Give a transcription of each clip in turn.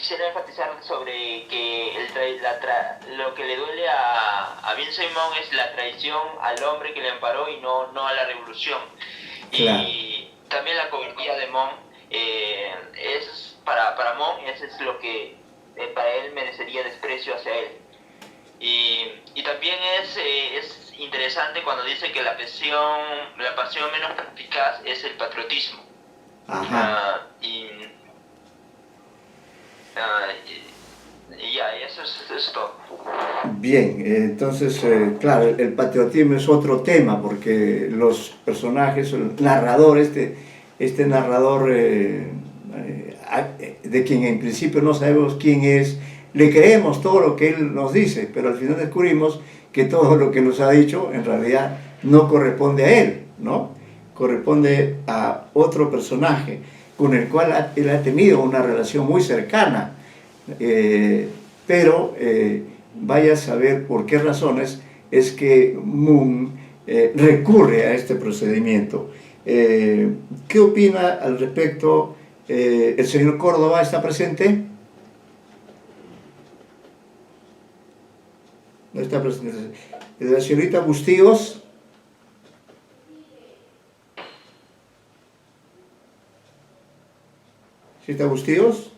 quisiera enfatizar sobre que lo que le duele a Bien Simon es la traición al hombre que le amparó y no a la revolución. Claro. Y también la cobardía de Mon, para Mon, eso es lo que para él merecería desprecio hacia él. Y también es interesante cuando dice que la pasión menos eficaz es el patriotismo. Ajá. Y ya, eso es todo. Bien, entonces, claro, el patriotismo es otro tema porque los personajes, el narrador, este narrador de quien en principio no sabemos quién es, le creemos todo lo que él nos dice, pero al final descubrimos que todo lo que nos ha dicho en realidad no corresponde a él, ¿no? Corresponde a otro personaje con el cual él ha tenido una relación muy cercana, pero vaya a saber por qué razones es que Moon recurre a este procedimiento. ¿Qué opina al respecto? ¿El señor Córdoba está presente? No está presente. ¿La señorita Bustíos? ¿Señorita Bustíos?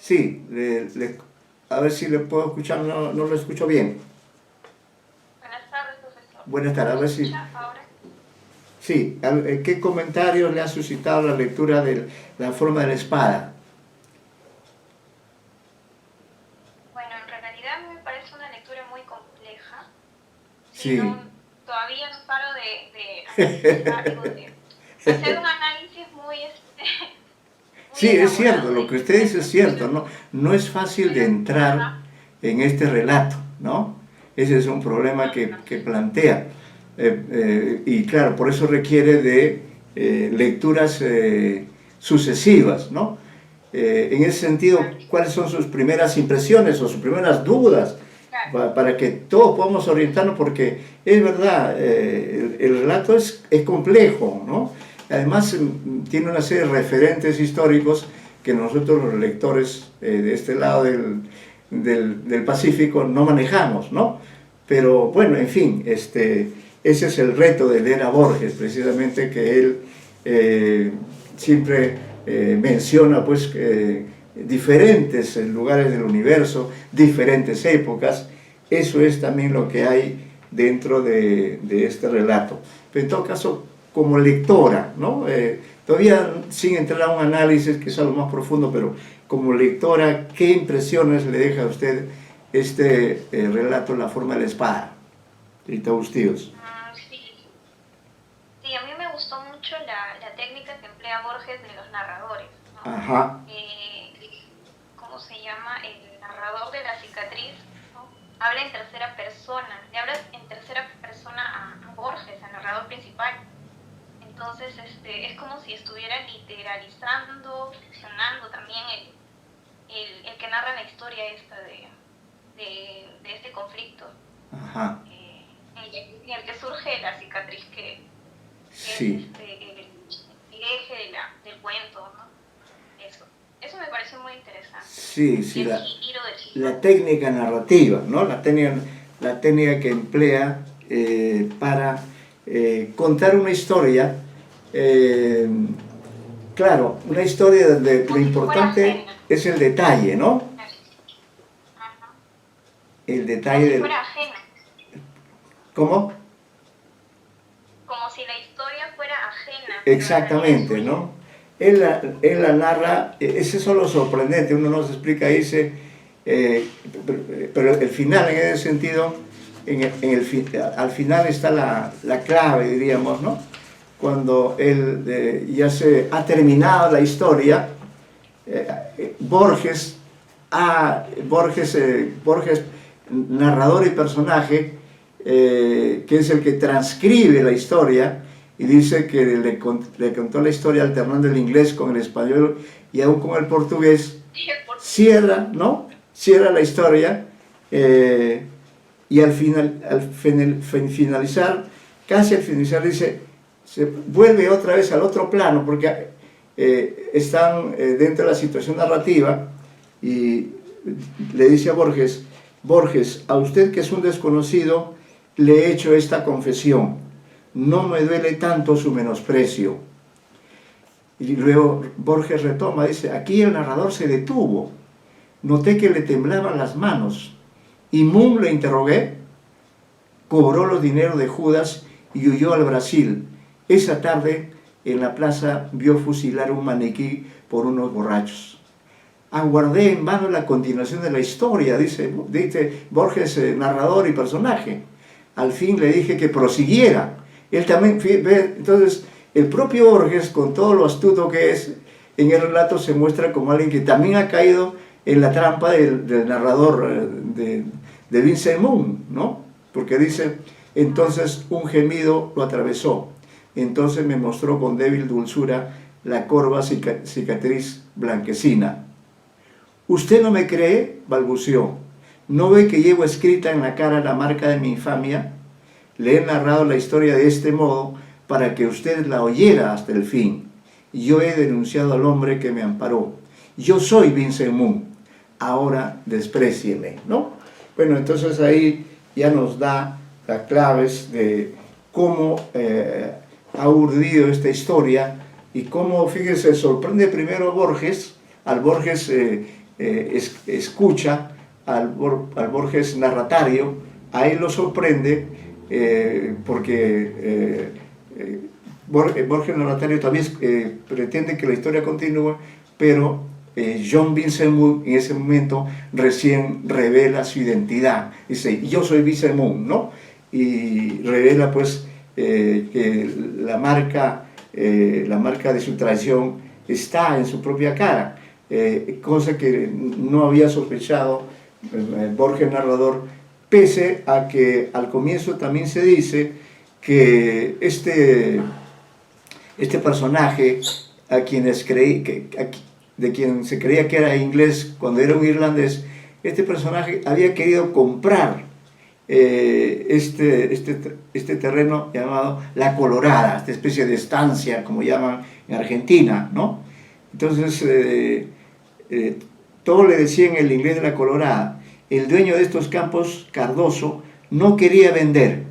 Sí, a ver si le puedo escuchar, no lo escucho bien. Buenas tardes, profesor. Buenas tardes, a ver si... Ahora. Sí, ¿qué comentarios le ha suscitado la lectura de La forma de la espada? Bueno, en realidad me parece una lectura muy compleja. Sí. Todavía no paro de hacer un análisis muy... Sí, es cierto, lo que usted dice es cierto, no es fácil de entrar en este relato, ¿no? Ese es un problema que plantea. Y claro, por eso requiere de lecturas sucesivas, ¿no? En ese sentido, ¿cuáles son sus primeras impresiones o sus primeras dudas? Para que todos podamos orientarnos, porque es verdad, el relato es complejo, ¿no? Además, tiene una serie de referentes históricos que nosotros los lectores de este lado del Pacífico no manejamos, ¿no? Pero bueno, en fin, ese es el reto de leer a Borges, precisamente, que él siempre menciona pues diferentes lugares del universo, diferentes épocas. Eso es también lo que hay dentro de este relato. Pero en todo caso, como lectora, ¿no? Todavía sin entrar a un análisis que es algo más profundo, pero como lectora, ¿qué impresiones le deja a usted este relato La forma de la espada? Rita Bustíos. Sí, a mí me gustó mucho la técnica que emplea Borges de los narradores, ¿no? Ajá. ¿Cómo se llama? El narrador de La cicatriz, ¿no? Habla en tercera persona, le habla en tercera persona a Borges, al narrador principal. Entonces es como si estuviera literalizando, ficcionando también el que narra la historia esta de este conflicto. Ajá. En el que surge la cicatriz que sí. es el eje del cuento, ¿no? Eso me pareció muy interesante. Sí, la técnica narrativa, ¿no? La técnica que emplea para contar una historia. Claro, una historia donde lo importante es el detalle, ¿no? El detalle como si fuera ajena. ¿Cómo? Como si la historia fuera ajena. Exactamente, ¿no? Él la narra, es eso lo sorprendente, uno nos explica, dice, pero el final, en ese sentido, al final está la clave, diríamos, ¿no? Cuando él ya se ha terminado la historia, Borges, narrador y personaje, que es el que transcribe la historia, y dice que le contó la historia alternando el inglés con el español y aún con el portugués, cierra, ¿no? Cierra la historia y al finalizar casi al finalizar dice, se vuelve otra vez al otro plano, porque están dentro de la situación narrativa, y le dice a Borges, Borges, a usted que es un desconocido, le he hecho esta confesión, no me duele tanto su menosprecio. Y luego Borges retoma, dice, aquí el narrador se detuvo, noté que le temblaban las manos, y Moon le interrogué, cobró los dineros de Judas y huyó al Brasil. Esa tarde en la plaza vio fusilar un maniquí por unos borrachos. Aguardé en vano la continuación de la historia, dice Borges, narrador y personaje. Al fin le dije que prosiguiera. Él también, entonces, el propio Borges, con todo lo astuto que es, en el relato se muestra como alguien que también ha caído en la trampa del narrador de Vincent Moon, ¿no? Porque dice, entonces un gemido lo atravesó. Entonces me mostró con débil dulzura la corva cicatriz blanquecina. ¿Usted no me cree?, balbuceó. ¿No ve que llevo escrita en la cara la marca de mi infamia? Le he narrado la historia de este modo para que usted la oyera hasta el fin. Yo he denunciado al hombre que me amparó. Yo soy Vincent Moon. Ahora desprécieme, ¿no? Bueno, entonces ahí ya nos da las claves de cómo ha urdido esta historia y cómo, fíjese, sorprende primero Borges, al Borges escucha, al Borges narratario, ahí lo sorprende porque Borges narratario también pretende que la historia continúe, pero John Vincent Moon en ese momento recién revela su identidad, dice, yo soy Vincent Moon, ¿no? Y revela pues que la marca de su traición está en su propia cara, cosa que no había sospechado Borges narrador, pese a que al comienzo también se dice que este personaje de quien se creía que era inglés cuando era un irlandés, este personaje había querido comprar este terreno llamado La Colorada, esta especie de estancia, como llaman en Argentina, ¿no? Entonces, todo le decía en el inglés de La Colorada. El dueño de estos campos, Cardoso, no quería vender.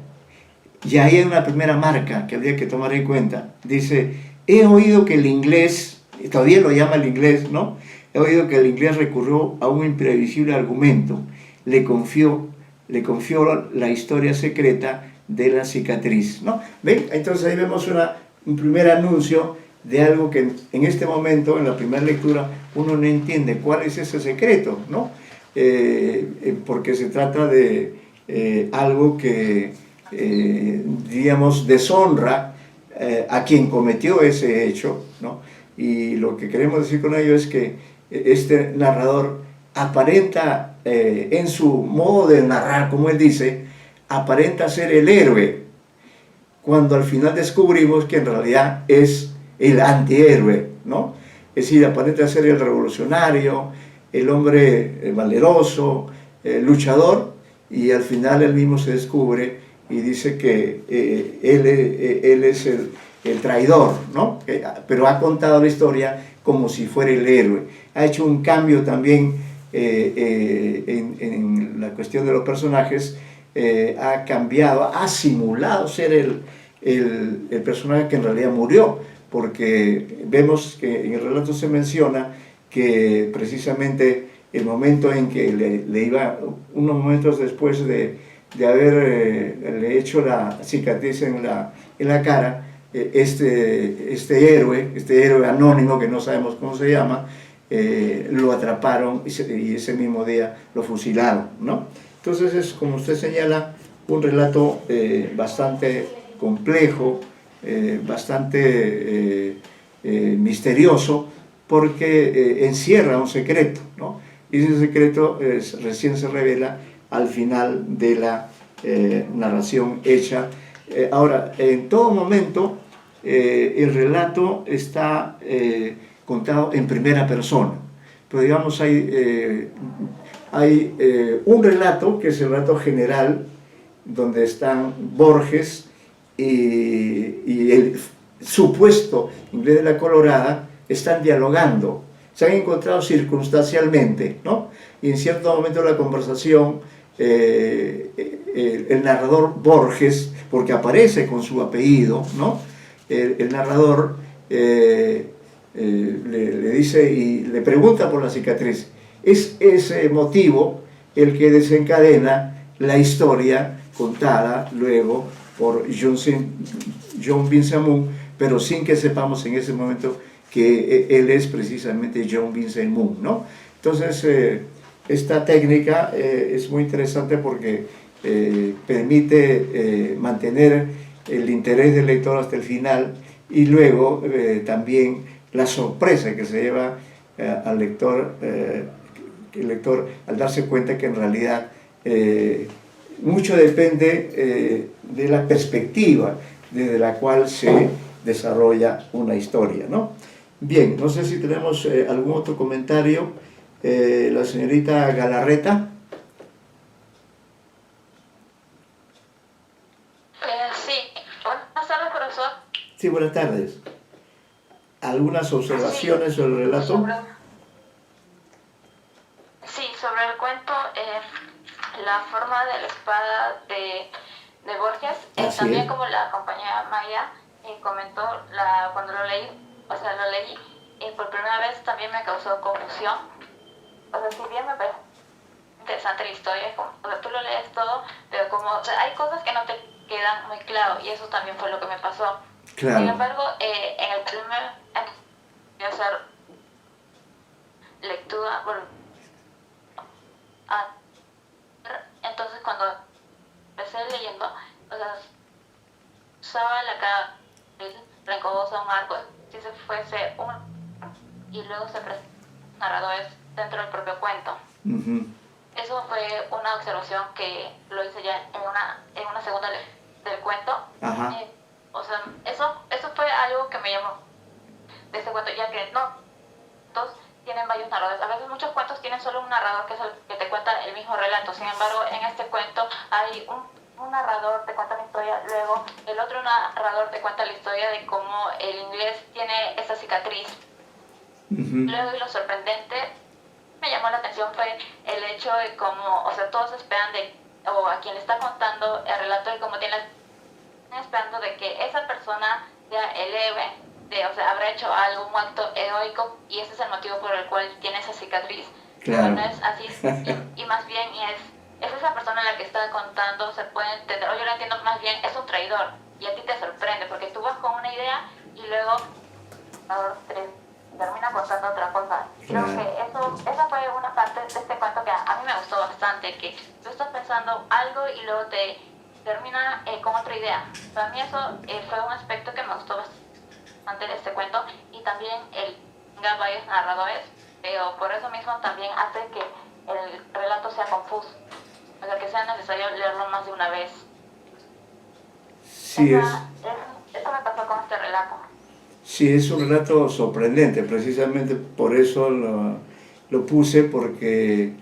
Y ahí hay una primera marca que habría que tomar en cuenta. Dice, he oído que el inglés, todavía lo llama el inglés, ¿no? He oído que el inglés recurrió a un imprevisible argumento. Le confió la historia secreta de la cicatriz, ¿no? ¿Ven? Entonces ahí vemos un primer anuncio de algo que en este momento, en la primera lectura, uno no entiende cuál es ese secreto, ¿no? Porque se trata de algo que, digamos, deshonra a quien cometió ese hecho, ¿no? Y lo que queremos decir con ello es que este narrador aparenta, en su modo de narrar, como él dice, aparenta ser el héroe, cuando al final descubrimos que en realidad es el antihéroe, ¿no? Es decir, aparenta ser el revolucionario, el hombre valeroso, luchador, y al final él mismo se descubre y dice que él es el traidor, ¿no? Pero ha contado la historia como si fuera el héroe. Ha hecho un cambio también en la cuestión de los personajes, ha cambiado, ha simulado ser el personaje que en realidad murió, porque vemos que en el relato se menciona que precisamente el momento en que le iba, unos momentos después de haberle hecho la cicatriz en la cara, este héroe anónimo que no sabemos cómo se llama, lo atraparon y ese mismo día lo fusilaron, ¿no? Entonces es, como usted señala, un relato bastante complejo, bastante misterioso, porque encierra un secreto, ¿no? Y ese secreto recién se revela al final de la narración hecha. Ahora, en todo momento, el relato está contado en primera persona, pero digamos hay un relato que es el relato general, donde están Borges y el supuesto inglés de la Colorada están dialogando, se han encontrado circunstancialmente, ¿no? Y en cierto momento de la conversación, el narrador Borges, porque aparece con su apellido, ¿no? El narrador le dice y le pregunta por la cicatriz. Es ese motivo el que desencadena la historia contada luego por John Vincent Moon, pero sin que sepamos en ese momento que él es precisamente John Vincent Moon, ¿no? Entonces, esta técnica es muy interesante porque permite mantener el interés del lector hasta el final y luego también la sorpresa que se lleva al lector, el lector al darse cuenta que en realidad mucho depende de la perspectiva desde la cual se desarrolla una historia, ¿no? Bien, no sé si tenemos algún otro comentario. La señorita Galarreta. Sí, buenas tardes, profesor. Sí, buenas tardes. ¿Algunas observaciones sobre el relato? Sobre el cuento, la forma de la espada de Borges, también es. Como la compañera Maya comentó, cuando lo leí, por primera vez también me causó confusión. O sea, si bien me parece interesante la historia, o sea, tú lo lees todo, pero como, o sea, hay cosas que no te quedan muy claro, y eso también fue lo que me pasó. Claro. Sin embargo, en el primer hacer lectura, bueno, entonces cuando empecé leyendo, o sea, usaba la cara rencobosa, un arco, si se fuese y luego se presenta narradores dentro del propio cuento. Eso fue una observación que lo hice ya en una segunda del cuento. O sea, eso fue algo que me llamó de este cuento, ya que no todos tienen varios narradores. A veces muchos cuentos tienen solo un narrador que es el que te cuenta el mismo relato. Sin embargo, en este cuento hay un narrador te cuenta la historia, luego el otro narrador te cuenta la historia de cómo el inglés tiene esa cicatriz. Luego, y lo sorprendente me llamó la atención fue el hecho de cómo, o sea, todos esperan o a quien le está contando el relato de cómo están esperando de que esa persona sea el héroe, o sea, habrá hecho algún acto heroico y ese es el motivo por el cual tiene esa cicatriz. Claro. Pero no es así, y más bien es esa persona la que está contando, se puede entender, o yo lo entiendo más bien, es un traidor, y a ti te sorprende, porque tú vas con una idea y luego termina contando otra cosa. Creo que esa fue una parte de este cuento que a mí me gustó bastante, que tú estás pensando algo y luego te termina con otra idea. Para mí eso fue un aspecto que me gustó bastante de este cuento, y también tenga varios narradores, pero por eso mismo también hace que el relato sea confuso, o sea, que sea necesario leerlo más de una vez. Sí, eso me pasó con este relato. Sí, es un relato sorprendente, precisamente por eso lo puse, porque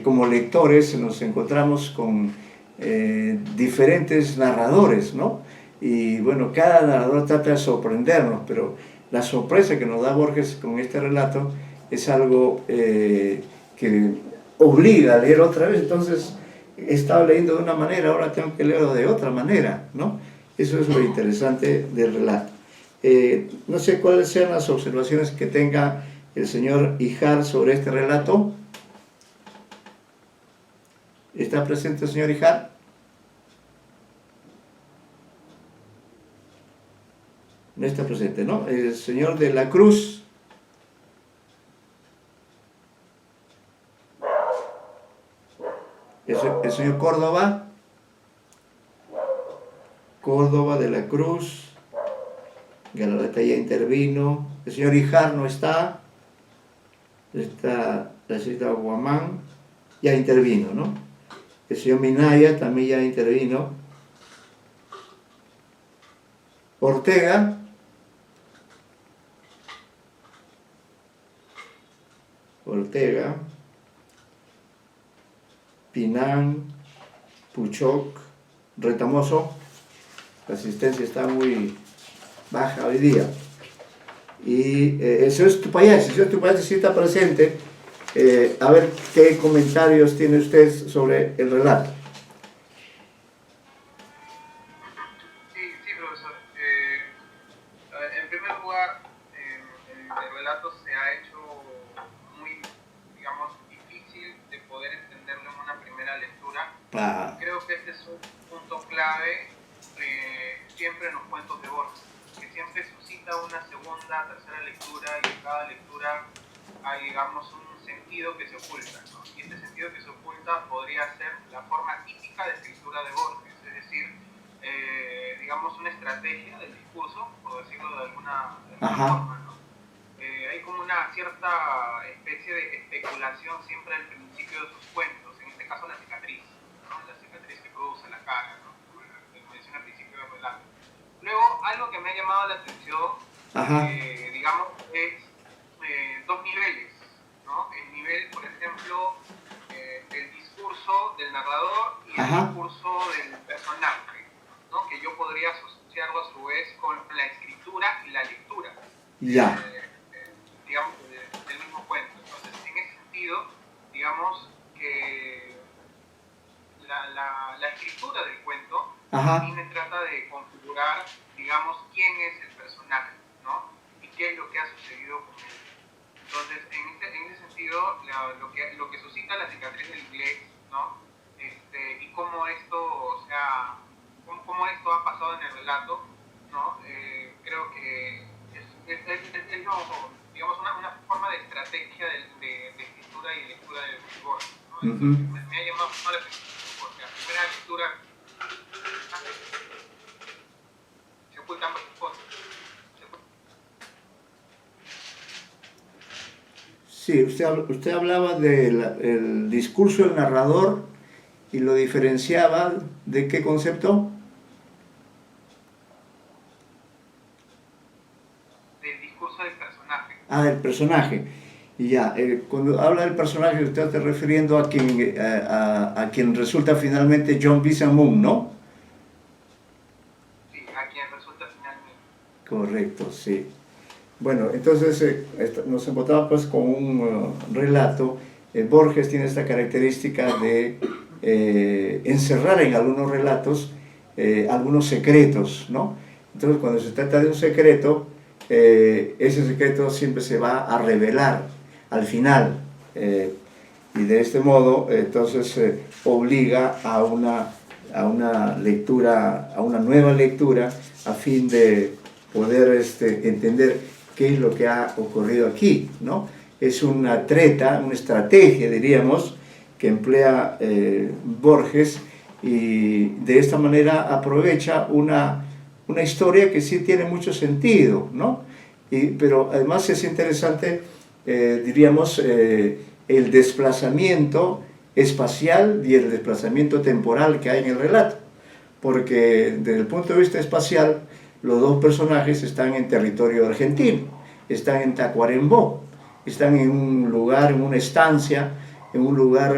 como lectores nos encontramos con diferentes narradores, ¿no? Y bueno, cada narrador trata de sorprendernos, pero la sorpresa que nos da Borges con este relato es algo que obliga a leer otra vez. Entonces, he estado leyendo de una manera, ahora tengo que leerlo de otra manera, ¿no? Eso es lo interesante del relato. No sé cuáles sean las observaciones que tenga el señor Ijar sobre este relato. ¿Está presente el señor Ijar? No está presente, ¿no? El señor de la Cruz. El señor Córdoba. Córdoba de la Cruz. Galarreta ya intervino. El señor Ijar no está. Está la señorita Guamán. Ya intervino, ¿no? El señor Minaya también ya intervino. Ortega. Pinán, Puchoc, Retamoso. la asistencia está muy baja hoy día. Y el señor Tupayasi sí está presente. A ver qué comentarios tiene usted sobre el relato. Sí, profesor. En primer lugar, el relato se ha hecho muy, digamos, difícil de poder entenderlo en una primera lectura. Creo que este es un punto clave siempre en los cuentos de Borges, que siempre suscita una segunda, tercera lectura, y en cada lectura hay, digamos, un sentido que se oculta, ¿no? Y este sentido que se oculta podría ser la forma típica de escritura de Borges, es decir, digamos, una estrategia del discurso, por decirlo de alguna forma, ¿no? Hay como una cierta especie de especulación siempre al principio de sus cuentos, en este caso la cicatriz, ¿no? La cicatriz que produce la cara, ¿no? Como mencioné al principio del relato. Luego, algo que me ha llamado la atención, digamos, es dos niveles, ¿no? El nivel, por ejemplo, del discurso del narrador y el discurso del personaje, ¿no? Que yo podría asociarlo a su vez con la escritura y la lectura, digamos, del mismo cuento. Entonces, en ese sentido, digamos que la escritura del cuento también trata de configurar, digamos, quién es el personaje, ¿no? Y qué es lo que ha sucedido con él. Entonces, en ese sentido, lo que suscita la cicatriz del inglés, ¿no? Y cómo esto, o sea, cómo esto ha pasado en el relato, ¿no? Creo que es digamos, una forma de estrategia de escritura y lectura del Borges, ¿no? Me ha llamado la atención, porque la primera lectura se ocultan varias cosas. Sí, usted hablaba del discurso del narrador y lo diferenciaba ¿de qué concepto? Del discurso del personaje. Del personaje. Y ya, cuando habla del personaje, usted está refiriendo a quien resulta finalmente John Vincent Moon, ¿no? Sí, a quien resulta finalmente. Correcto, sí. Bueno, entonces nos encontramos pues con un relato. Borges tiene esta característica de encerrar en algunos relatos algunos secretos, ¿no? Entonces, cuando se trata de un secreto, ese secreto siempre se va a revelar al final, y de este modo, entonces, obliga a una lectura, a una nueva lectura, a fin de poder entender qué es lo que ha ocurrido aquí, ¿no? Es una treta, una estrategia, diríamos, que emplea Borges, y de esta manera aprovecha una historia que sí tiene mucho sentido, ¿no? Pero además es interesante, diríamos, el desplazamiento espacial y el desplazamiento temporal que hay en el relato, porque desde el punto de vista espacial, los dos personajes están en territorio argentino, están en Tacuarembó, están en un lugar, en una estancia, en un lugar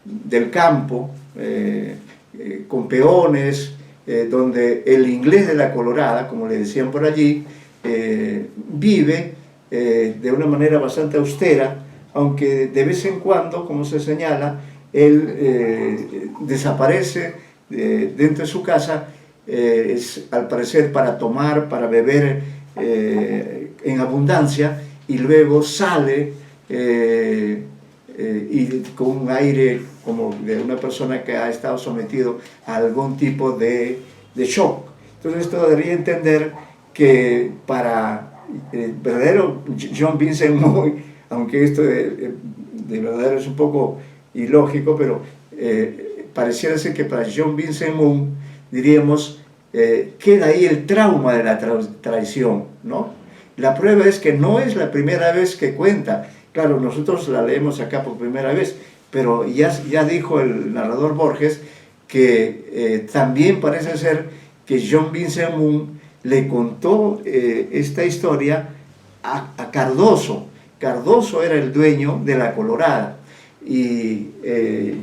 del campo, con peones, donde el inglés de la Colorada, como le decían por allí, vive de una manera bastante austera, aunque de vez en cuando, como se señala, él desaparece dentro de su casa, al parecer para tomar, para beber en abundancia, y luego sale y con un aire como de una persona que ha estado sometido a algún tipo de shock. Entonces esto debería entender que para el verdadero John Vincent Moon, aunque esto de verdadero es un poco ilógico, pero pareciera ser que para John Vincent Moon, diríamos, queda ahí el trauma de la traición, ¿no? La prueba es que no es la primera vez que cuenta. Claro, nosotros la leemos acá por primera vez, pero ya dijo el narrador Borges que también parece ser que John Vincent Moon le contó esta historia a Cardoso. Cardoso era el dueño de la Colorada, y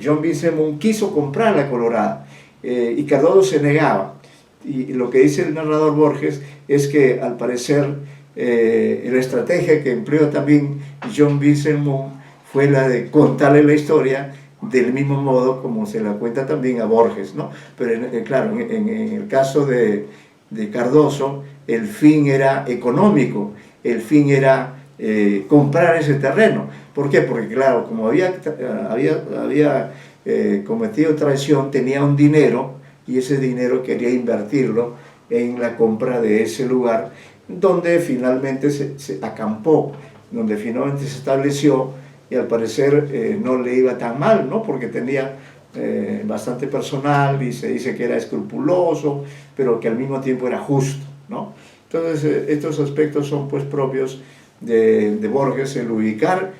John Vincent Moon quiso comprar la Colorada. y Cardoso se negaba. Y lo que dice el narrador Borges es que al parecer la estrategia que empleó también John Vincent Moon fue la de contarle la historia del mismo modo como se la cuenta también a Borges, ¿no? Pero claro, en el caso de Cardoso, el fin era económico, el fin era comprar ese terreno. ¿Por qué? Porque claro, como había cometido traición, tenía un dinero y ese dinero quería invertirlo en la compra de ese lugar donde finalmente se acampó, donde finalmente se estableció, y al parecer no le iba tan mal, ¿no? Porque tenía bastante personal y se dice que era escrupuloso, pero que al mismo tiempo era justo, ¿no? Entonces estos aspectos son pues propios de Borges, el ubicar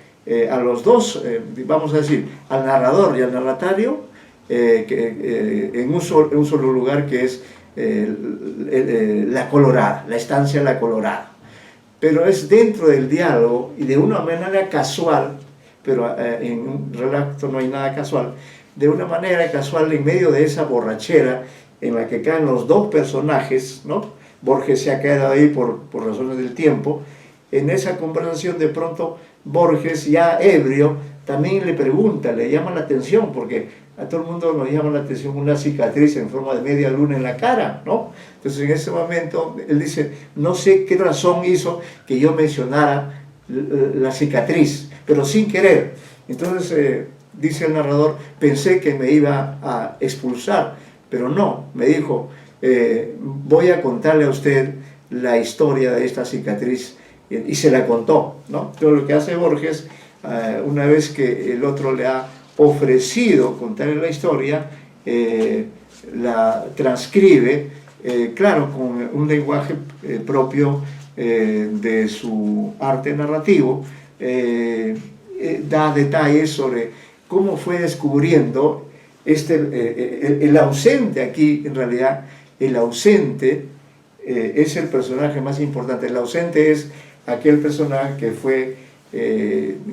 a los dos, vamos a decir, al narrador y al narratario en un solo lugar, que es La Colorada, la estancia La Colorada. Pero es dentro del diálogo y de una manera casual, pero en un relato no hay nada casual, de una manera casual en medio de esa borrachera en la que caen los dos personajes, ¿no? Borges se ha quedado ahí por razones del tiempo. En esa conversación de pronto Borges, ya ebrio, también le pregunta, le llama la atención, porque a todo el mundo nos llama la atención una cicatriz en forma de media luna en la cara, ¿no? Entonces en ese momento él dice, no sé qué razón hizo que yo mencionara la cicatriz, pero sin querer. Entonces dice el narrador, pensé que me iba a expulsar, pero no, me dijo, voy a contarle a usted la historia de esta cicatriz, y se la contó, ¿no? Entonces lo que hace Borges, una vez que el otro le ha ofrecido contarle la historia, la transcribe, claro, con un lenguaje propio de su arte narrativo, da detalles sobre cómo fue descubriendo el ausente aquí. En realidad el ausente es el personaje más importante. El ausente es aquel personaje que fue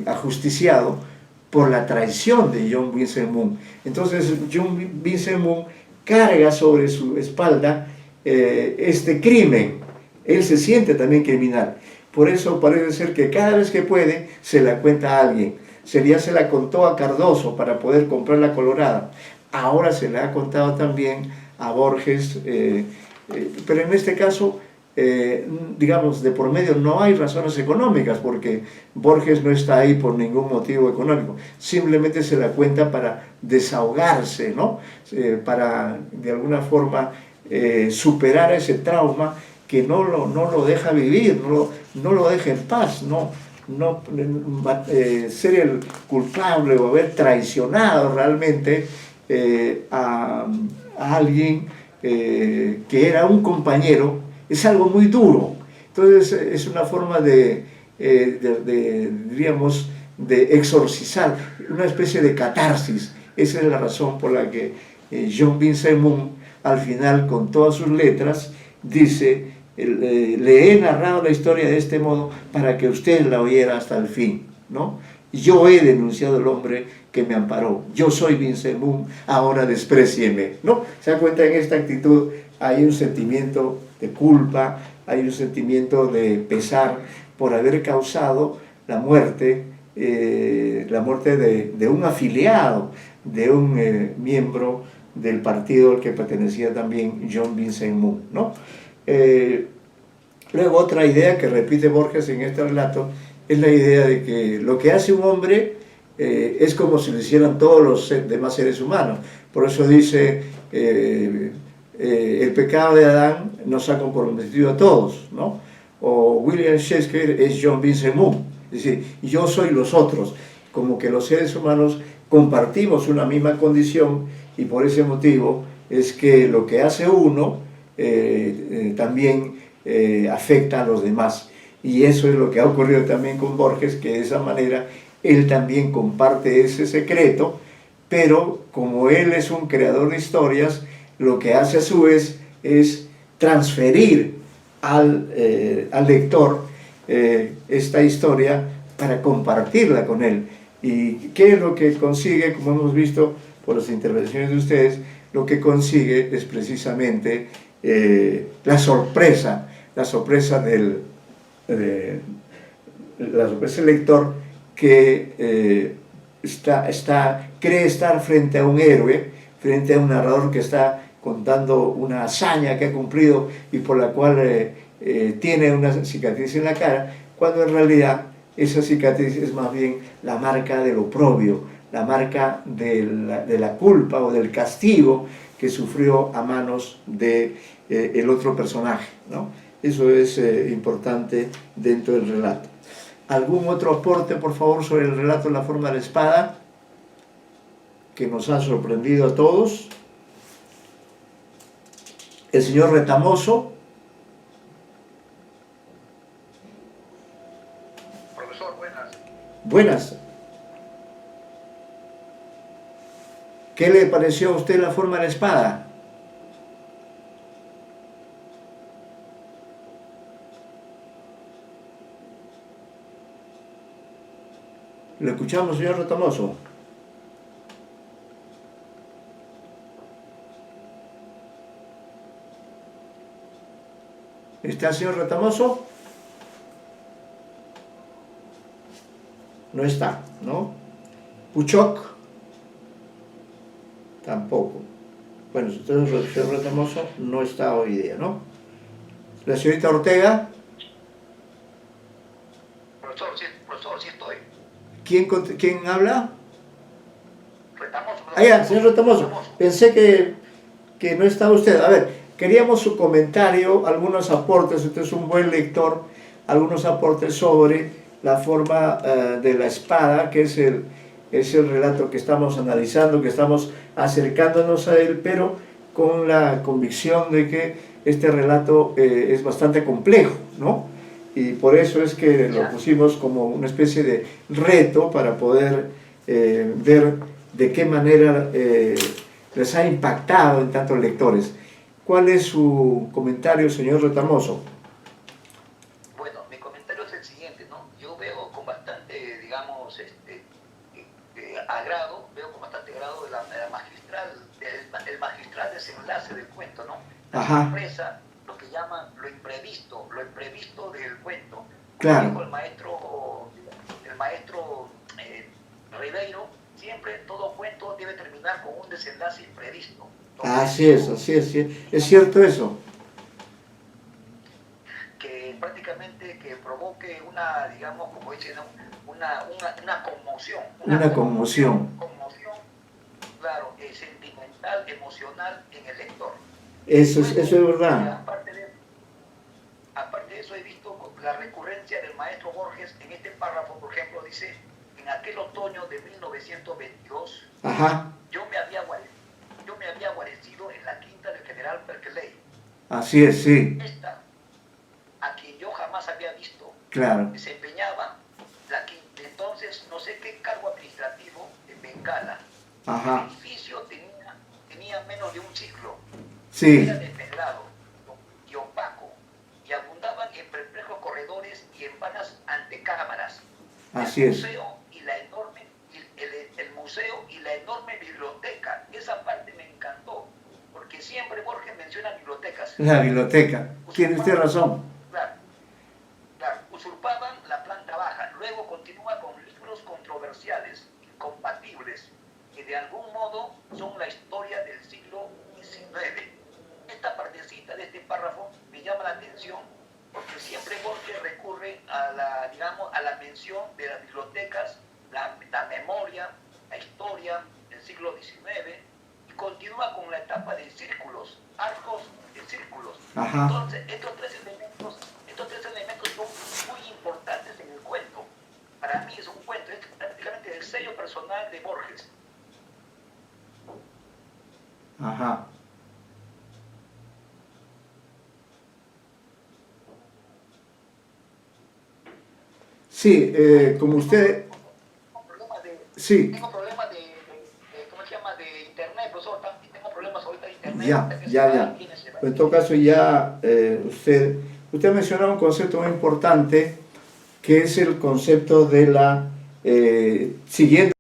ajusticiado por la traición de John Vincent Moon. Entonces John Vincent Moon carga sobre su espalda este crimen. Él se siente también criminal. Por eso parece ser que cada vez que puede se la cuenta a alguien. Ya se la contó a Cardoso para poder comprar La Colorada. Ahora se la ha contado también a Borges, pero en este caso, digamos, de por medio no hay razones económicas, porque Borges no está ahí por ningún motivo económico, simplemente se la cuenta para desahogarse, ¿no? Para de alguna forma superar ese trauma que no lo deja vivir, no lo deja en paz, ser el culpable o haber traicionado realmente a alguien que era un compañero, es algo muy duro. Entonces es una forma diríamos, de exorcizar, una especie de catarsis. Esa es la razón por la que John Vincent Moon, al final, con todas sus letras, dice, le he narrado la historia de este modo para que usted la oyera hasta el fin, ¿no? Yo he denunciado al hombre que me amparó. Yo soy Vincent Moon, ahora desprécieme, ¿no? Se da cuenta, en esta actitud hay un sentimiento de culpa, hay un sentimiento de pesar por haber causado la muerte de un afiliado, de un miembro del partido al que pertenecía también John Vincent Moon, ¿no? Luego otra idea que repite Borges en este relato es la idea de que lo que hace un hombre es como si lo hicieran todos los demás seres humanos. Por eso dice, el pecado de Adán nos ha comprometido a todos, ¿no? O William Shakespeare es John Vincent Moon, es decir, yo soy los otros, como que los seres humanos compartimos una misma condición, y por ese motivo es que lo que hace uno también afecta a los demás. Y eso es lo que ha ocurrido también con Borges, que de esa manera él también comparte ese secreto, pero como él es un creador de historias, lo que hace a su vez es transferir al lector esta historia para compartirla con él. ¿Y qué es lo que consigue? Como hemos visto, por las intervenciones de ustedes, lo que consigue es precisamente la sorpresa del lector que cree estar frente a un héroe, frente a un narrador que está contando una hazaña que ha cumplido y por la cual tiene una cicatriz en la cara, cuando en realidad esa cicatriz es más bien la marca del oprobio, la marca de la culpa o del castigo que sufrió a manos de el otro personaje, ¿no? Eso es importante dentro del relato. ¿Algún otro aporte, por favor, sobre el relato La forma de la espada, que nos ha sorprendido a todos? El señor Retamoso. Profesor, buenas. Buenas. ¿Qué le pareció a usted La forma de la espada? ¿Lo escuchamos, señor Retamoso? ¿Está el señor Retamoso? No está, ¿no? Puchoc. Tampoco. Bueno, entonces el señor Retamoso no está hoy día, ¿no? La señorita Ortega. Profesor, sí estoy. ¿Quién habla? Retamoso. Ah, ya, señor Retamoso. Pensé que no estaba usted. A ver, queríamos su comentario, algunos aportes, usted es un buen lector, algunos aportes sobre La forma de la espada, que es el relato que estamos analizando, que estamos acercándonos a él, pero con la convicción de que este relato es bastante complejo, ¿no? Y por eso es que lo pusimos como una especie de reto para poder ver de qué manera les ha impactado en tantos lectores. ¿Cuál es su comentario, señor Retamoso? Bueno, mi comentario es el siguiente, ¿no? Yo veo con bastante, digamos, agrado, el magistral desenlace del cuento, ¿no? La sorpresa, lo que llaman lo imprevisto del cuento. Claro. Dijo el maestro Ribeiro, siempre todo cuento debe terminar con un desenlace imprevisto. Así es, es cierto eso. Que prácticamente que provoque una, digamos, como dicen, una conmoción. Una conmoción. Claro, sentimental, emocional en el lector. Eso es verdad. Aparte de eso, he visto la recurrencia del maestro Borges en este párrafo, por ejemplo, dice, en aquel otoño de 1922, Ajá. yo me había guarecido en la quinta del general Berkeley. Así es, sí. Esta, a quien yo jamás había visto, claro, desempeñaba la quinta, entonces no sé qué cargo administrativo en Bengala. Ajá. El edificio tenía menos de un siglo. Sí. Era desmedrado y opaco, y abundaban en perplejos corredores y en vanas antecámaras. Así el es. Museo y la enorme, el museo y la enorme biblioteca, esa parte me encantó, porque siempre Borges menciona bibliotecas. La biblioteca. Tiene usted razón. Claro, usurpaban la planta baja. Luego continúa con libros controversiales, incompatibles, que de algún modo son la historia del siglo XIX. Esta partecita de este párrafo me llama la atención porque siempre Borges recurre a la mención de las bibliotecas, la memoria, la historia del siglo XIX, y continúa con la etapa de círculos, arcos de círculos. Ajá. Entonces, estos tres elementos son muy importantes en el cuento. Para mí es un cuento, es prácticamente el sello personal de Borges. Ajá. Sí, como usted... Sí. Tengo problemas de ¿cómo se llama? De internet, profesor. Tengo problemas ahorita de internet. Ya. En todo caso, ya usted ha mencionado un concepto muy importante, que es el concepto de la siguiente